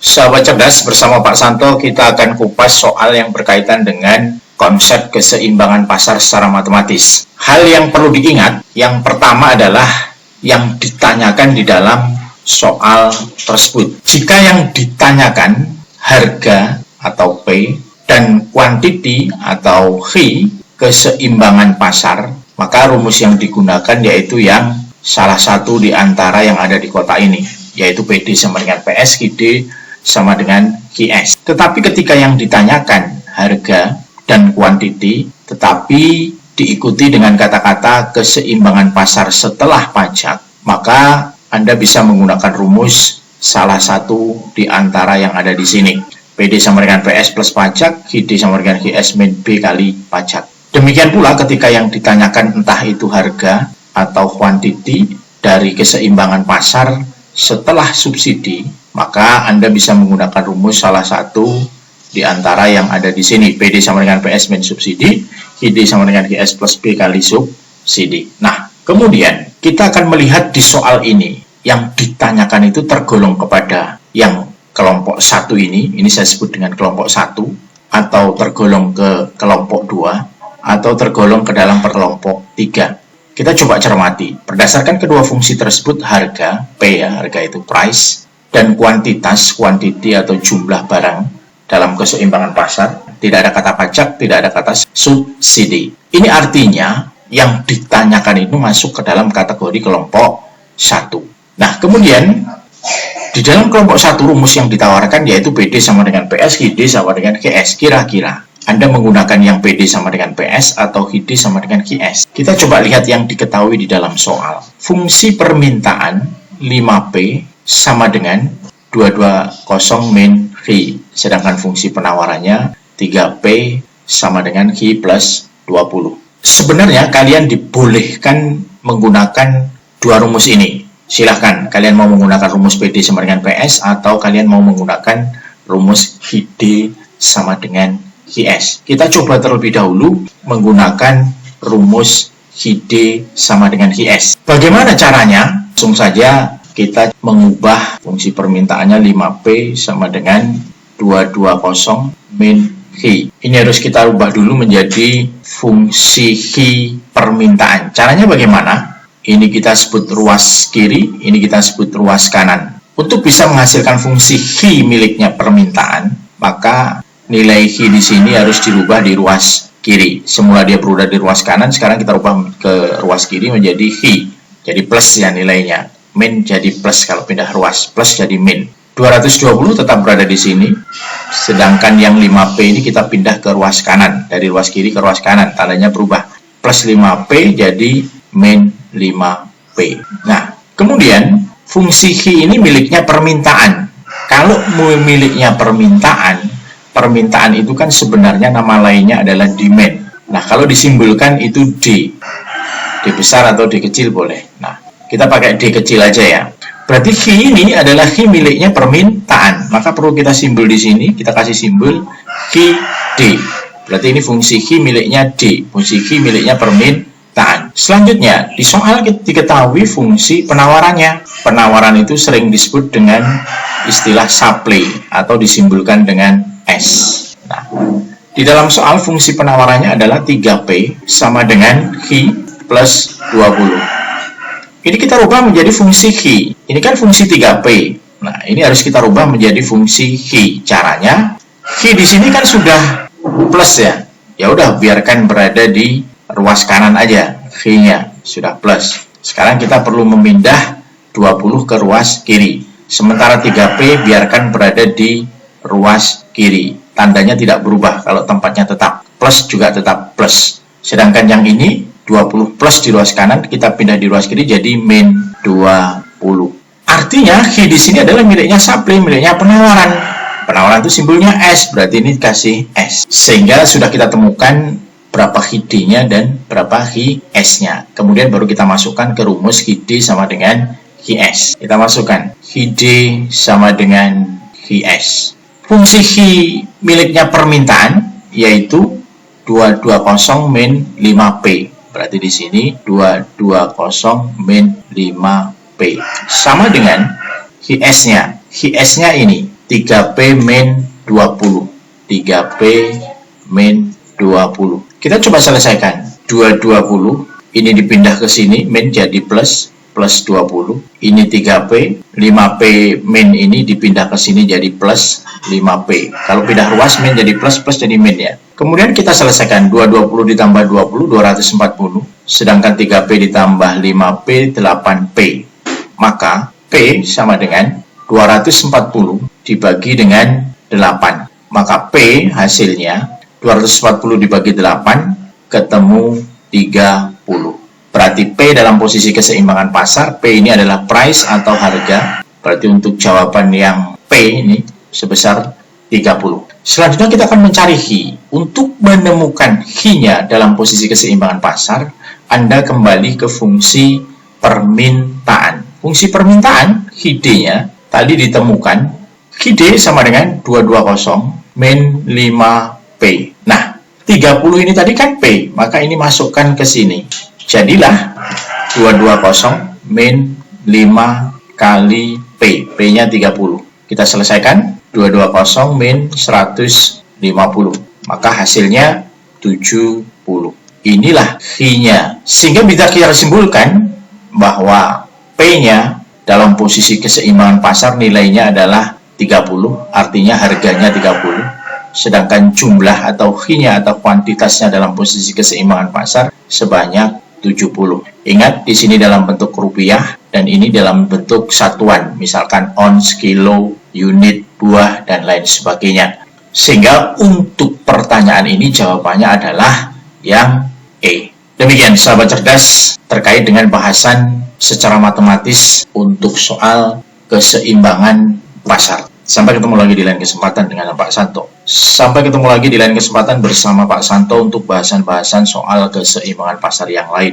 Sahabat cerdas, bersama Pak Santo kita akan kupas soal yang berkaitan dengan konsep keseimbangan pasar secara matematis. Hal yang perlu diingat, yang pertama adalah yang ditanyakan di dalam soal tersebut. Jika yang ditanyakan harga atau P dan kuantiti atau Q, keseimbangan pasar, maka rumus yang digunakan yaitu yang salah satu di antara yang ada di kotak ini, yaitu PD sama dengan PS, QD sama dengan QS. Tetapi ketika yang ditanyakan harga dan kuantiti, tetapi diikuti dengan kata-kata keseimbangan pasar setelah pajak, maka Anda bisa menggunakan rumus salah satu di antara yang ada di sini. PD sama dengan PS plus pajak, QD sama dengan QS min B kali pajak. Demikian pula ketika yang ditanyakan entah itu harga atau kuantiti dari keseimbangan pasar setelah subsidi, maka Anda bisa menggunakan rumus salah satu di antara yang ada di sini. PD sama dengan PS min subsidi, QD sama dengan QS plus B kali subsidi. Nah, kemudian kita akan melihat di soal ini, yang ditanyakan itu tergolong kepada yang kelompok 1 ini saya sebut dengan kelompok 1, atau tergolong ke kelompok 2, atau tergolong ke dalam perkelompok 3. Kita coba cermati. Berdasarkan kedua fungsi tersebut, harga, P ya, harga itu price, dan kuantitas, quantity atau jumlah barang dalam keseimbangan pasar, tidak ada kata pajak, tidak ada kata subsidi. Ini artinya yang ditanyakan itu masuk ke dalam kategori kelompok 1. Nah, kemudian di dalam kelompok 1 rumus yang ditawarkan yaitu PD sama dengan PS, QD sama dengan QS. Kira-kira Anda menggunakan yang PD sama dengan PS atau QD sama dengan QS? Kita coba lihat yang diketahui di dalam soal. Fungsi permintaan 5P sama dengan 220 min Q, sedangkan fungsi penawarannya 3P sama dengan Q plus 20. Sebenarnya kalian dibolehkan menggunakan dua rumus ini. Silahkan, kalian mau menggunakan rumus PD sama dengan PS atau kalian mau menggunakan rumus QD sama dengan QS. Kita coba terlebih dahulu menggunakan rumus QD sama dengan QS. Bagaimana caranya? Langsung saja kita mengubah fungsi permintaannya 5P sama dengan 220 min Q. Ini harus kita ubah dulu menjadi fungsi Q permintaan. Caranya bagaimana? Ini kita sebut ruas kiri, ini kita sebut ruas kanan. Untuk bisa menghasilkan fungsi Q miliknya permintaan, maka nilai Q di sini harus dirubah di ruas kiri. Semula dia berada di ruas kanan, sekarang kita ubah ke ruas kiri menjadi Q. Jadi plus ya nilainya. Min jadi plus kalau pindah ruas, plus jadi min. 220 tetap berada di sini, sedangkan yang 5P ini kita pindah ke ruas kanan, dari ruas kiri ke ruas kanan, tandanya berubah. Plus 5P jadi min 5P. Nah, kemudian fungsi Q ini miliknya permintaan. Kalau miliknya permintaan itu kan sebenarnya nama lainnya adalah demand. Nah, kalau disimbolkan itu D. D besar atau D kecil boleh. Nah, kita pakai D kecil aja ya. Berarti Q ini adalah Q miliknya permintaan. Maka perlu kita simbol di sini. Kita kasih simbol QD. Berarti ini fungsi Q miliknya D. Fungsi Q miliknya permintaan. Selanjutnya, di soal diketahui fungsi penawarannya. Penawaran itu sering disebut dengan istilah supply atau disimbolkan dengan S. Nah, di dalam soal fungsi penawarannya adalah 3P sama dengan Q plus 20. Ini kita rubah menjadi fungsi Q. Ini kan fungsi 3P. Nah, ini harus kita rubah menjadi fungsi Q. Caranya, Q di sini kan sudah plus ya. Ya udah, biarkan berada di ruas kanan aja. Q-nya sudah plus. Sekarang kita perlu memindah 20 ke ruas kiri. Sementara 3P biarkan berada di ruas kiri. Tandanya tidak berubah kalau tempatnya tetap. Plus juga tetap plus. Sedangkan yang ini 20 plus di ruas kanan, kita pindah di ruas kiri jadi min 20. Artinya Q di sini adalah miliknya supply, miliknya penawaran. Penawaran itu simbolnya S, berarti ini kasih S. Sehingga sudah kita temukan berapa QD-nya dan berapa QS-nya. Kemudian baru kita masukkan ke rumus QD sama dengan QS. Kita masukkan QD sama dengan QS. Fungsi Q miliknya permintaan yaitu 220 min 5P. Berarti di sini 220 min 5P. Sama dengan QS-nya. QS-nya ini 3P min 20. 3P min 20. Kita coba selesaikan. 220, ini dipindah ke sini, min jadi plus 20. Ini 3P, 5P min ini dipindah ke sini jadi plus 5P. Kalau pindah ruas, min jadi plus jadi min ya. Kemudian kita selesaikan. 220 ditambah 20, 240. Sedangkan 3P ditambah 5P, 8P. Maka P sama dengan 240 dibagi dengan 8. Maka P hasilnya 240 dibagi 8 ketemu 30. Berarti P dalam posisi keseimbangan pasar, P ini adalah price atau harga. Berarti untuk jawaban yang P ini sebesar 30. Selanjutnya kita akan mencari H. Untuk menemukan H-nya dalam posisi keseimbangan pasar, Anda kembali ke fungsi permintaan. Fungsi permintaan, HD-nya tadi ditemukan. HD sama dengan 220 min 5P. Nah, 30 ini tadi kan P, maka ini masukkan ke sini. Jadilah 220 min 5 kali P. P-nya 30. Kita selesaikan. 220 min 150. Maka hasilnya 70. Inilah H-nya. Sehingga bisa kita simpulkan bahwa P-nya dalam posisi keseimbangan pasar nilainya adalah 30. Artinya harganya 30. Sedangkan jumlah atau H-nya atau kuantitasnya dalam posisi keseimbangan pasar sebanyak 70. Ingat, di sini dalam bentuk rupiah dan ini dalam bentuk satuan, misalkan ons, kilo, unit, buah, dan lain sebagainya. Sehingga untuk pertanyaan ini jawabannya adalah yang E. Demikian sahabat cerdas terkait dengan bahasan secara matematis untuk soal keseimbangan pasar. Sampai ketemu lagi di lain kesempatan dengan Pak Santo. Sampai ketemu lagi di lain kesempatan bersama Pak Santo untuk bahasan-bahasan soal keseimbangan pasar yang lain.